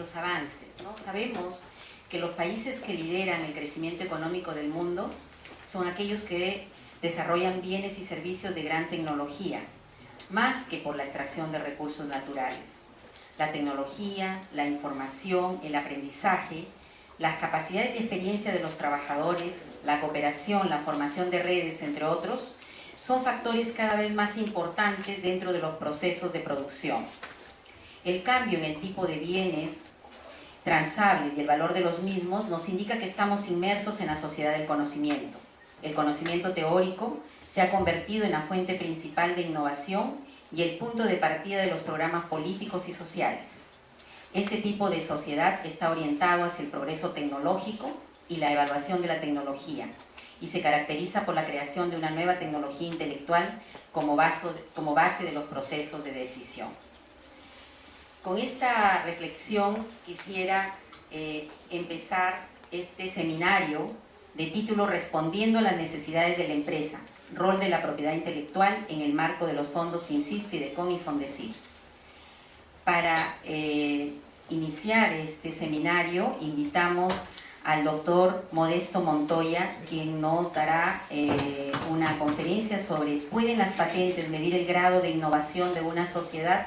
los avances, ¿no? Sabemos que los países que lideran el crecimiento económico del mundo son aquellos que desarrollan bienes y servicios de gran tecnología, más que por la extracción de recursos naturales. La tecnología, la información, el aprendizaje, las capacidades y experiencia de los trabajadores, la cooperación, la formación de redes, entre otros, son factores cada vez más importantes dentro de los procesos de producción. El cambio en el tipo de bienes transables y el valor de los mismos nos indica que estamos inmersos en la sociedad del conocimiento. El conocimiento teórico se ha convertido en la fuente principal de innovación y el punto de partida de los programas políticos y sociales. Este tipo de sociedad está orientado hacia el progreso tecnológico y la evaluación de la tecnología, y se caracteriza por la creación de una nueva tecnología intelectual como base de los procesos de decisión. Con esta reflexión quisiera empezar este seminario de título Respondiendo a las necesidades de la empresa, rol de la propiedad intelectual en el marco de los fondos FINSIF, Fidecom y Fondesit. Para iniciar este seminario invitamos al doctor Modesto Montoya, quien nos dará una conferencia sobre ¿pueden las patentes medir el grado de innovación de una sociedad?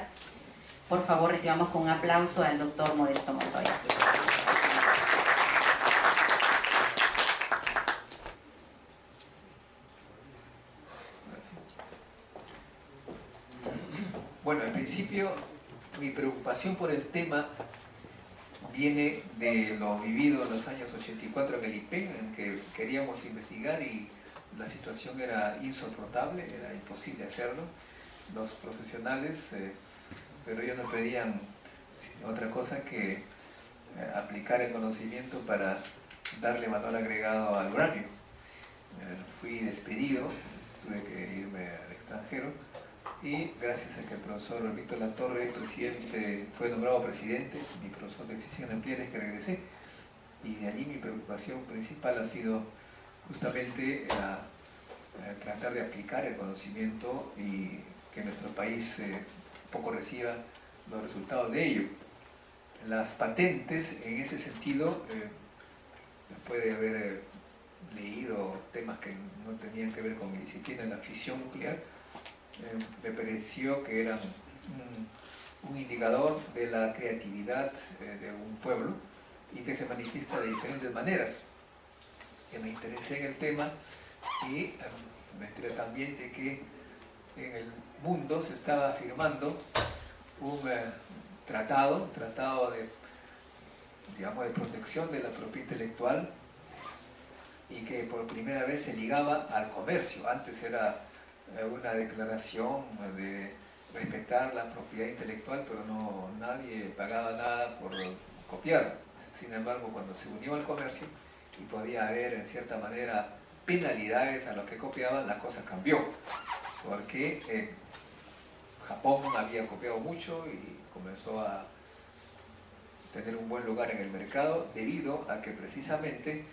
Por favor, recibamos con un aplauso al doctor Modesto Montoya. Bueno, en principio, mi preocupación por el tema viene de lo vivido en los años 84 en el IPEN, en que queríamos investigar y la situación era insoportable, era imposible hacerlo. Los profesionales, pero ellos no pedían otra cosa que aplicar el conocimiento para darle valor agregado al uranio. Fui despedido, tuve que irme al extranjero, y gracias a que el profesor Víctor Latorre, fue nombrado presidente, mi profesor de física nuclear, es que regresé, y de allí mi preocupación principal ha sido justamente tratar de aplicar el conocimiento y que nuestro país poco reciba los resultados de ello. Las patentes, en ese sentido, puede haber leído temas que no tenían que ver con mi disciplina, la fisión nuclear. Me pareció que eran un indicador de la creatividad de un pueblo y que se manifiesta de diferentes maneras. Me interesé en el tema y me enteré también de que en el mundo se estaba firmando un tratado de, digamos, de protección de la propiedad intelectual, y que por primera vez se ligaba al comercio. Antes era una declaración de respetar la propiedad intelectual, pero nadie pagaba nada por copiar. Sin embargo, cuando se unió al comercio y podía haber en cierta manera penalidades a los que copiaban, la cosa cambió, porque Japón había copiado mucho y comenzó a tener un buen lugar en el mercado debido a que precisamente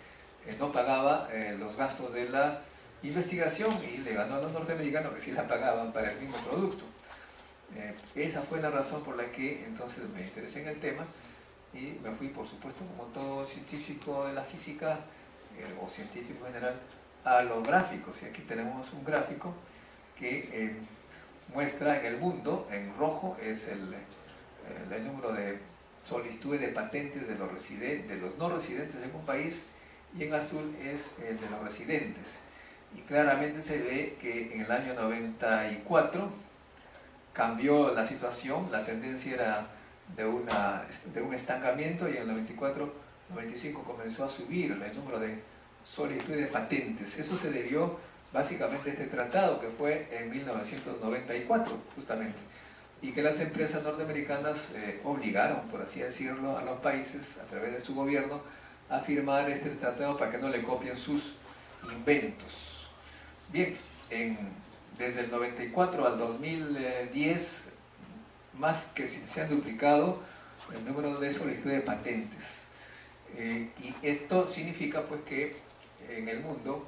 no pagaba los gastos de la investigación, y le ganó a los norteamericanos que sí la pagaban para el mismo producto. Esa fue la razón por la que entonces me interesé en el tema y me fui, por supuesto, como todo científico de la física o científico en general, a los gráficos. Y aquí tenemos un gráfico que muestra en el mundo, en rojo es el número de solicitudes de patentes de los no residentes en un país, y en azul es el de los residentes. Y claramente se ve que en el año 94 cambió la situación, la tendencia era de un estancamiento, y en el 94-95 comenzó a subir el número de solicitudes de patentes. Eso se debió básicamente a este tratado que fue en 1994 justamente, y que las empresas norteamericanas obligaron, por así decirlo, a los países a través de su gobierno a firmar este tratado para que no le copien sus inventos. Bien, desde el 94 al 2010, más que se han duplicado el número de solicitudes de patentes. Y esto significa pues que en el mundo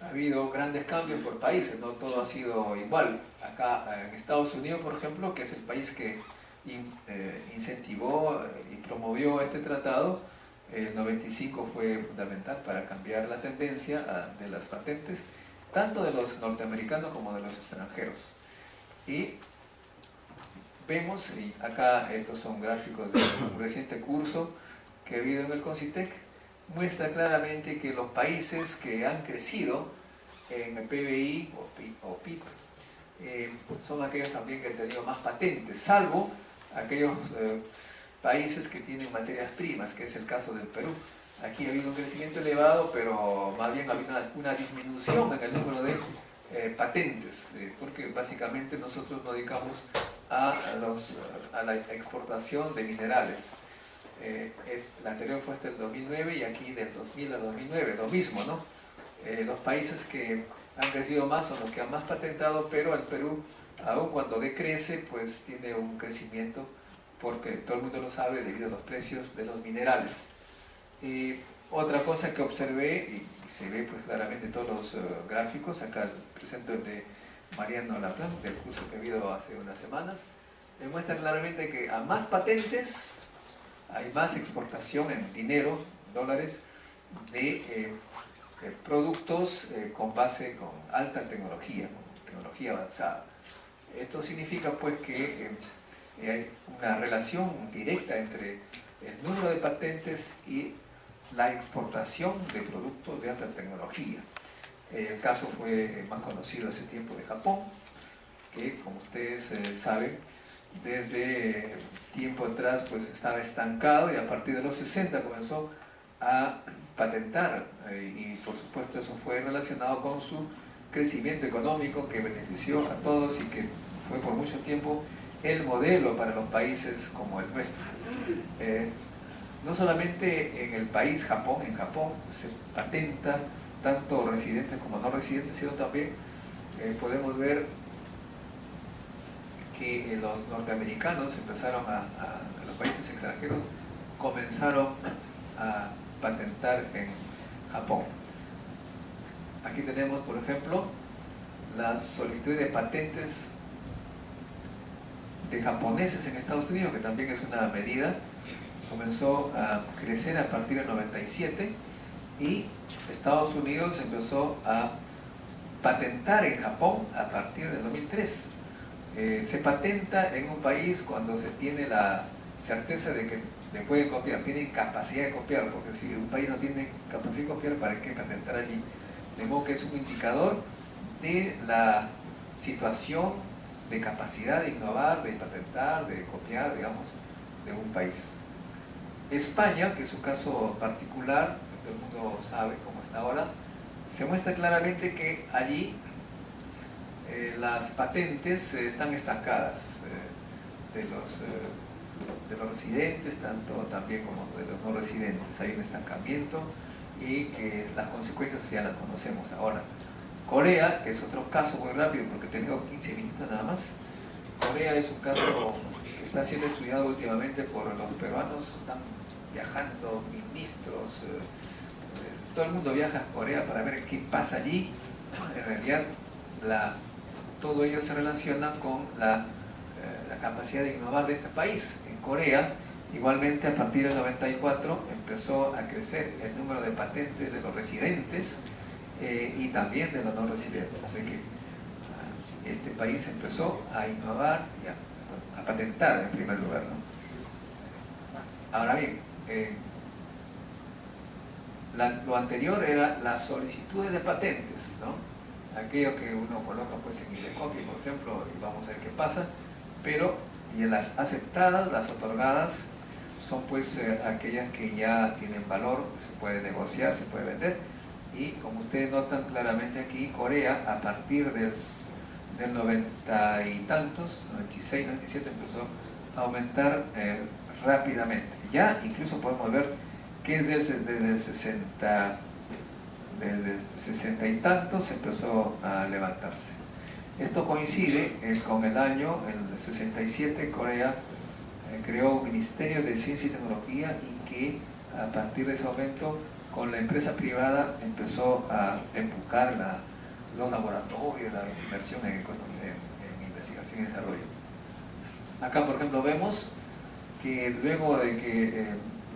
ha habido grandes cambios por países, no todo ha sido igual. Acá en Estados Unidos, por ejemplo, que es el país que incentivó y promovió este tratado. El 95 fue fundamental para cambiar la tendencia de las patentes, tanto de los norteamericanos como de los extranjeros. Y vemos, y acá estos son gráficos de un reciente curso que he habido en el CONCITEC, muestra claramente que los países que han crecido en el PBI o PIB son aquellos también que han tenido más patentes, salvo aquellos países que tienen materias primas, que es el caso del Perú. Aquí ha habido un crecimiento elevado, pero más bien ha habido una disminución en el número de patentes, porque básicamente nosotros nos dedicamos a la exportación de minerales. La anterior fue hasta el 2009 y aquí del 2000 a 2009, lo mismo, ¿no? Los países que han crecido más son los que han más patentado, pero el Perú, aun cuando decrece, pues tiene un crecimiento, porque todo el mundo lo sabe, debido a los precios de los minerales. Otra cosa que observé, y se ve pues claramente en todos los gráficos, acá presento el de Mariano Laplan, del curso que he habido hace unas semanas, demuestra claramente que a más patentes hay más exportación en dinero, dólares, de productos con alta tecnología, con tecnología avanzada. Esto significa pues que hay una relación directa entre el número de patentes y la exportación de productos de alta tecnología. El caso fue más conocido hace tiempo de Japón, que como ustedes saben, desde tiempo atrás pues estaba estancado y a partir de los 60 comenzó a patentar y por supuesto eso fue relacionado con su crecimiento económico que benefició a todos y que fue por mucho tiempo el modelo para los países como el nuestro. No solamente en el país Japón, en Japón se patenta tanto residentes como no residentes, sino también podemos ver que los norteamericanos empezaron los países extranjeros comenzaron a patentar en Japón. Aquí tenemos, por ejemplo, la solicitud de patentes de japoneses en Estados Unidos, que también es una medida, comenzó a crecer a partir del 97 y Estados Unidos empezó a patentar en Japón a partir del 2003. Se patenta en un país cuando se tiene la certeza de que le pueden copiar, tienen capacidad de copiar, porque si un país no tiene capacidad de copiar, ¿para qué patentar allí? De modo que es un indicador de la situación de capacidad de innovar, de patentar, de copiar, digamos, de un país. España, que es un caso particular, todo el mundo sabe cómo está ahora, se muestra claramente que allí las patentes están estancadas de los residentes, tanto también como de los no residentes. Hay un estancamiento y que las consecuencias ya las conocemos ahora. Corea, que es otro caso muy rápido porque tengo 15 minutos nada más. Corea es un caso que está siendo estudiado últimamente por los peruanos, están viajando ministros, todo el mundo viaja a Corea para ver qué pasa allí. En realidad todo ello se relaciona con la capacidad de innovar de este país. En Corea, igualmente a partir del 94 empezó a crecer el número de patentes de los residentes y también de los no residentes. Así que este país empezó a innovar y a patentar en primer lugar, ¿no? Ahora bien, lo anterior era las solicitudes de patentes, ¿no? Aquello que uno coloca pues en Idecopy, por ejemplo, y vamos a ver qué pasa, pero y las aceptadas, las otorgadas, son pues aquellas que ya tienen valor, se puede negociar, se puede vender, y como ustedes notan claramente aquí, Corea a partir del 90 y tantos, 96, 97, empezó a aumentar rápidamente. Ya incluso podemos ver que desde el 60 y tantos empezó a levantarse. Esto coincide con el año, el 67, Corea creó un Ministerio de Ciencia y Tecnología y que a partir de ese momento con la empresa privada empezó a empujar los laboratorios, la inversión en investigación y desarrollo. Acá, por ejemplo, vemos que luego de que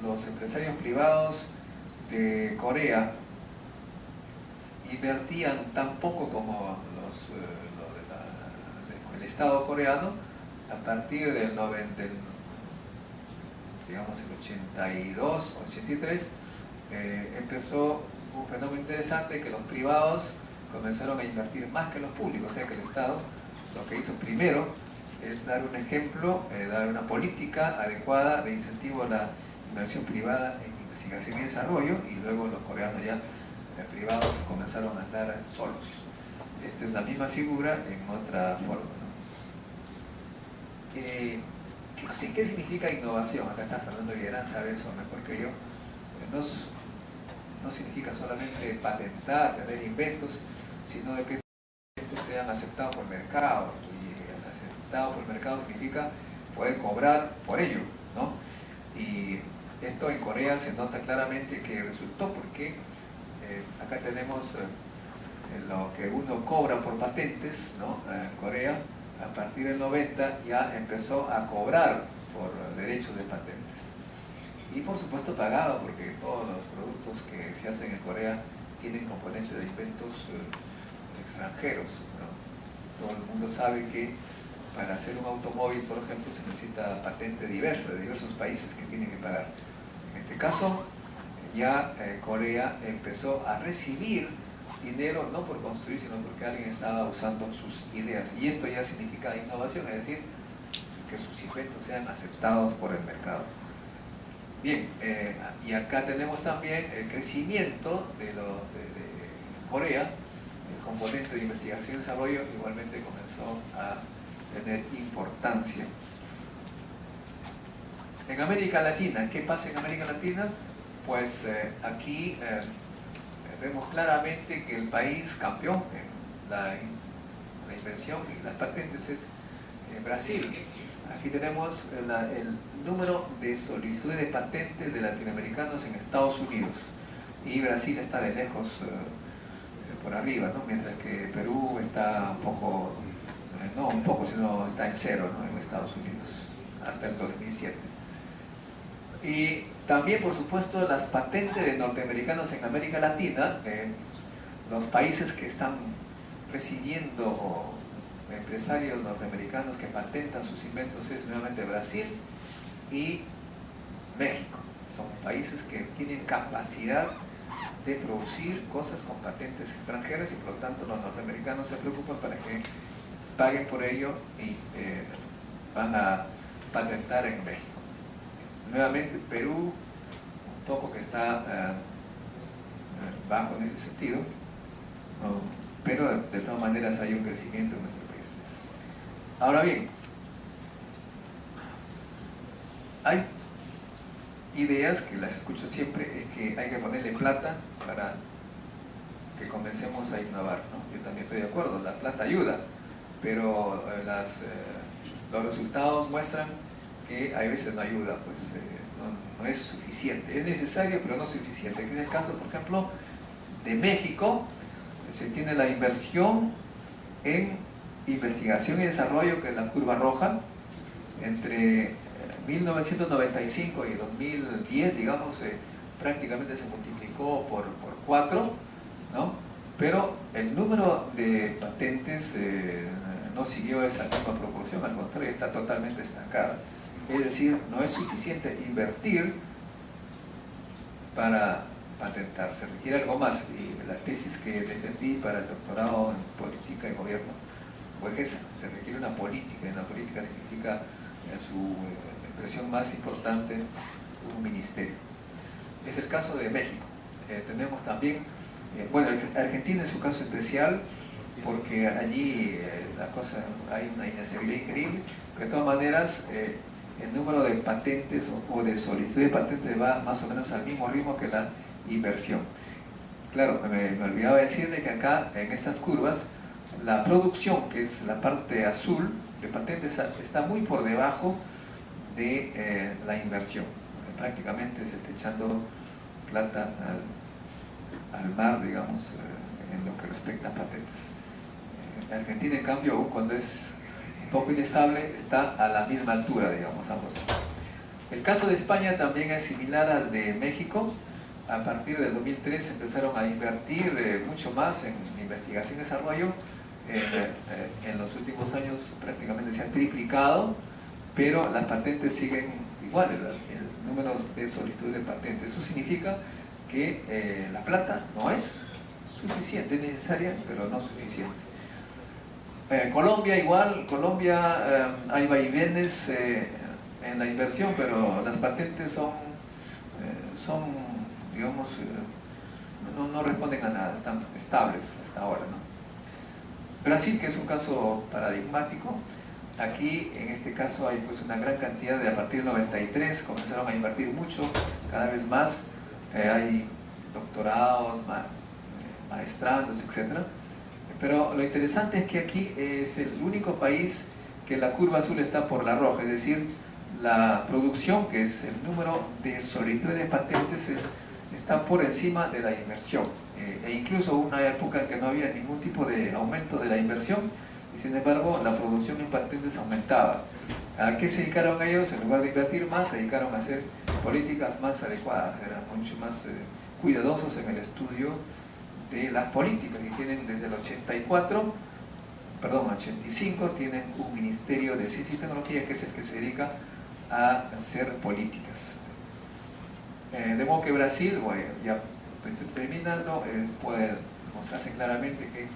los empresarios privados de Corea invertían tan poco como el Estado coreano, a partir del 90, digamos el 82, 83, empezó un fenómeno interesante que los privados comenzaron a invertir más que los públicos, o sea que el Estado lo que hizo primero es dar un ejemplo, dar una política adecuada de incentivo a la inversión privada en investigación y desarrollo, y luego los coreanos ya privados comenzaron a andar solos. Esta es la misma figura en otra forma, ¿no? ¿Qué significa innovación? Acá está Fernando Villarán, sabe eso mejor que yo. No significa solamente patentar, tener inventos, sino de que estos sean aceptados por el mercado. Y aceptado por el mercado significa poder cobrar por ello, ¿no? Y esto en Corea se nota claramente que resultó, porque acá tenemos lo que uno cobra por patentes, ¿no? En Corea, a partir del 90 ya empezó a cobrar por derechos de patentes. Y por supuesto pagado, porque todos los productos que se hacen en Corea tienen componentes de inventos extranjeros, ¿no? Todo el mundo sabe que para hacer un automóvil, por ejemplo, se necesita patente diversa de diversos países que tienen que pagar. En este caso, ya Corea empezó a recibir dinero no por construir, sino porque alguien estaba usando sus ideas. Y esto ya significa innovación, es decir, que sus inventos sean aceptados por el mercado. Bien, y acá tenemos también el crecimiento de Corea. El componente de investigación y desarrollo igualmente comenzó a tener importancia. En América Latina, ¿qué pasa en América Latina? Pues aquí vemos claramente que el país campeón en la invención y las patentes es Brasil. Aquí tenemos el número de solicitudes de patentes de latinoamericanos en Estados Unidos, y Brasil está de lejos por arriba, ¿no? Mientras que Perú está un poco, no un poco, sino está en cero, ¿no? En Estados Unidos, hasta el 2007. Y también, por supuesto, las patentes de norteamericanos en América Latina, los países que están recibiendo empresarios norteamericanos que patentan sus inventos es nuevamente Brasil y México. Son países que tienen capacidad de producir cosas con patentes extranjeras, y por lo tanto los norteamericanos se preocupan para que paguen por ello y van a patentar en México. Nuevamente Perú, un poco que está bajo en ese sentido, pero de todas maneras hay un crecimiento en nuestro país. Ahora bien, hay ideas que las escucho siempre, que hay que ponerle plata para que comencemos a innovar, ¿no? Yo también estoy de acuerdo, la plata ayuda, pero los resultados muestran que a veces no ayuda, pues no es suficiente. Es necesario, pero no suficiente. En el caso, por ejemplo, de México, se tiene la inversión en investigación y desarrollo, que es la curva roja, entre 1995 y 2010, digamos, prácticamente se multiplicó por 4, ¿no? Pero el número de patentes no siguió esa misma proporción, al contrario, está totalmente estancada. Es decir, no es suficiente invertir para patentar, se requiere algo más. Y la tesis que defendí para el doctorado en política y gobierno fue esa: se requiere una política, y una política significa, en su expresión más importante, un ministerio. Es el caso de México. Tenemos también, bueno, Argentina es un caso especial, porque allí la cosa, hay una inestabilidad increíble, pero de todas maneras el número de patentes o de solicitudes de patentes va más o menos al mismo ritmo que la inversión. Claro, me olvidaba decirle que acá en estas curvas la producción, que es la parte azul de patentes, está muy por debajo de la inversión. Prácticamente se está echando plata al mar, digamos, en lo que respecta a patentes. En Argentina, en cambio, aún cuando es poco inestable, está a la misma altura, digamos, ambos. El caso de España también es similar al de México. A partir del 2003 empezaron a invertir mucho más en investigación y desarrollo. En los últimos años prácticamente se ha triplicado, pero las patentes siguen iguales, el número de solicitudes de patentes. Eso significa que la plata no es suficiente, es necesaria, pero no suficiente. Colombia igual, Colombia hay vaivenes en la inversión, pero las patentes son digamos, no responden a nada, están estables hasta ahora, ¿no? Brasil, que es un caso paradigmático, aquí en este caso hay pues una gran cantidad a partir del 93 comenzaron a invertir mucho, cada vez más, hay doctorados, maestrandos, etc. Pero lo interesante es que aquí es el único país que la curva azul está por la roja, es decir, la producción, que es el número de solicitudes de patentes, está por encima de la inversión. E incluso hubo una época en que no había ningún tipo de aumento de la inversión y sin embargo la producción en patentes aumentaba. ¿A qué se dedicaron ellos? En lugar de invertir más, se dedicaron a hacer políticas más adecuadas, eran mucho más cuidadosos en el estudio de las políticas, y tienen desde el 85 tienen un Ministerio de Ciencia y Tecnología que es el que se dedica a hacer políticas. De modo que Brasil, bueno, ya terminando, puede mostrarse claramente que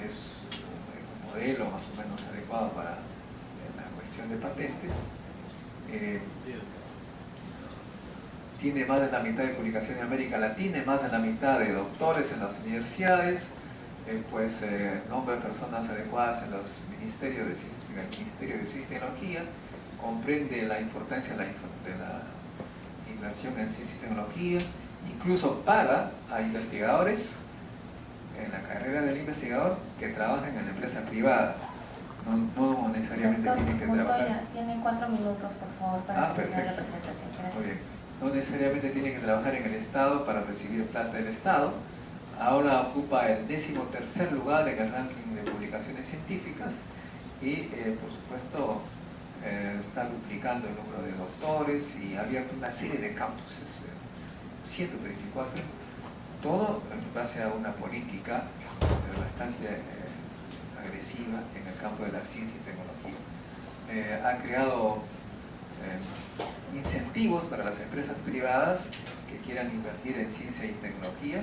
es un modelo más o menos adecuado para la cuestión de patentes. Tiene más de la mitad de publicación en América Latina, más de la mitad de doctores en las universidades, nombra personas adecuadas en los ministerios de Ciencia y Tecnología, comprende la importancia de la inversión en ciencia y tecnología, incluso paga a investigadores en la carrera del investigador que trabajan en la empresa privada. No necesariamente tienen que trabajar. Tienen 4 minutos, por favor, para terminar la presentación. Gracias. Muy bien. No necesariamente tienen que trabajar en el Estado para recibir plata del Estado. Ahora ocupa el 13º lugar en el ranking de publicaciones científicas y, por supuesto, está duplicando el número de doctores y ha abierto una serie de campuses, 134, todo en base a una política bastante agresiva en el campo de la ciencia y tecnología. Ha creado incentivos para las empresas privadas que quieran invertir en ciencia y tecnología.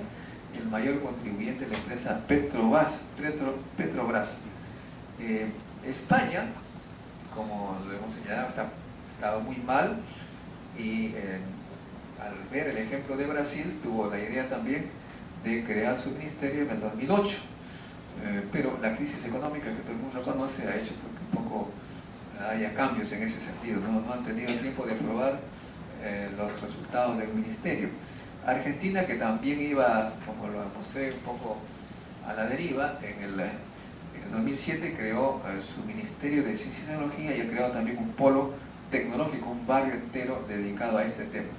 El mayor contribuyente es la empresa Petrobras. España, como lo hemos señalado, ha estado muy mal y al ver el ejemplo de Brasil tuvo la idea también de crear su ministerio en el 2008, pero la crisis económica que todo el mundo conoce ha hecho que un poco haya cambios en ese sentido, no han tenido tiempo de probar los resultados del ministerio. Argentina, que también iba, como lo mostré, un poco a la deriva, en el 2007 creó su Ministerio de Ciencia y Tecnología y ha creado también un polo tecnológico, un barrio entero dedicado a este tema.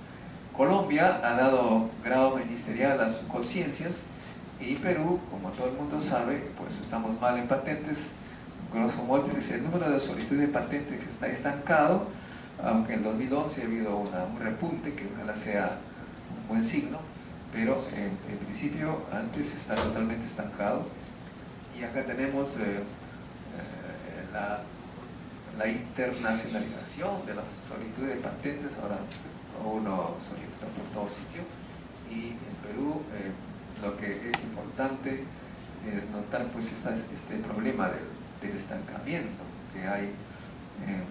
Colombia ha dado grado ministerial a sus conciencias y Perú, como todo el mundo sabe, pues estamos mal en patentes. Grosso modo, el número de solicitudes de patentes está estancado, aunque en 2011 ha habido un repunte que ojalá sea un buen signo, pero en principio antes está totalmente estancado. Y acá tenemos la internacionalización de las solicitudes de patentes. Ahora uno solicita por todo sitio, y en Perú lo que es importante notar pues este problema del estancamiento que hay en el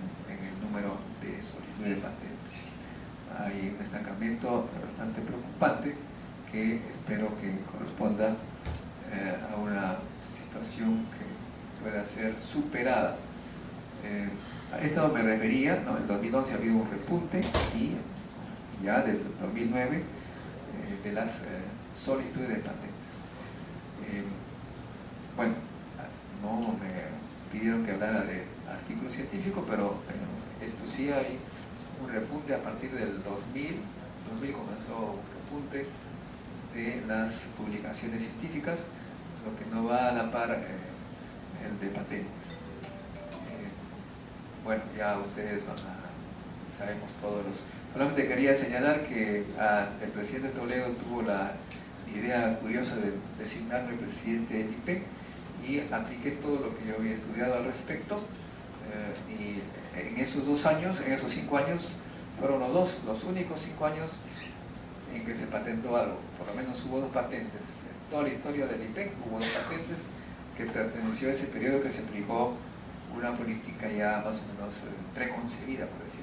número de solicitudes de patentes. Hay un estancamiento bastante preocupante que espero que corresponda a una situación que pueda ser superada. A esto me refería, ¿no? En 2011 ha habido un repunte y ya desde el 2009 de las solicitudes de patentes. Bueno, no me pidieron que hablara de artículos científicos, pero esto sí hay un repunte a partir del 2000 comenzó un repunte de las publicaciones científicas, lo que no va a la par el de patentes. bueno, ya ustedes sabemos todos los... Solamente quería señalar que el presidente Toledo tuvo la idea curiosa de designarme presidente del IPEC y apliqué todo lo que yo había estudiado al respecto, y en esos 2 años, en esos 5 años, fueron los únicos 5 años en que se patentó algo. Por lo menos hubo 2 patentes. En toda la historia del IPEC hubo 2 patentes que perteneció a ese periodo que se aplicó una política ya más o menos preconcebida, por decir.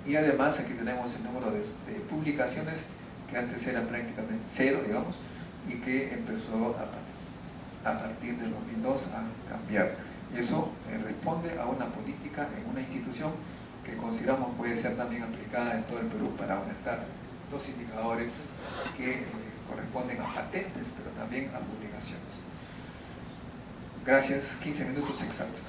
Y además aquí tenemos el número de publicaciones que antes era prácticamente 0, digamos, y que empezó a partir del 2002 a cambiar. Y eso responde a una política en una institución que consideramos puede ser también aplicada en todo el Perú para aumentar los indicadores que corresponden a patentes, pero también a publicaciones. Gracias, 15 minutos exactos.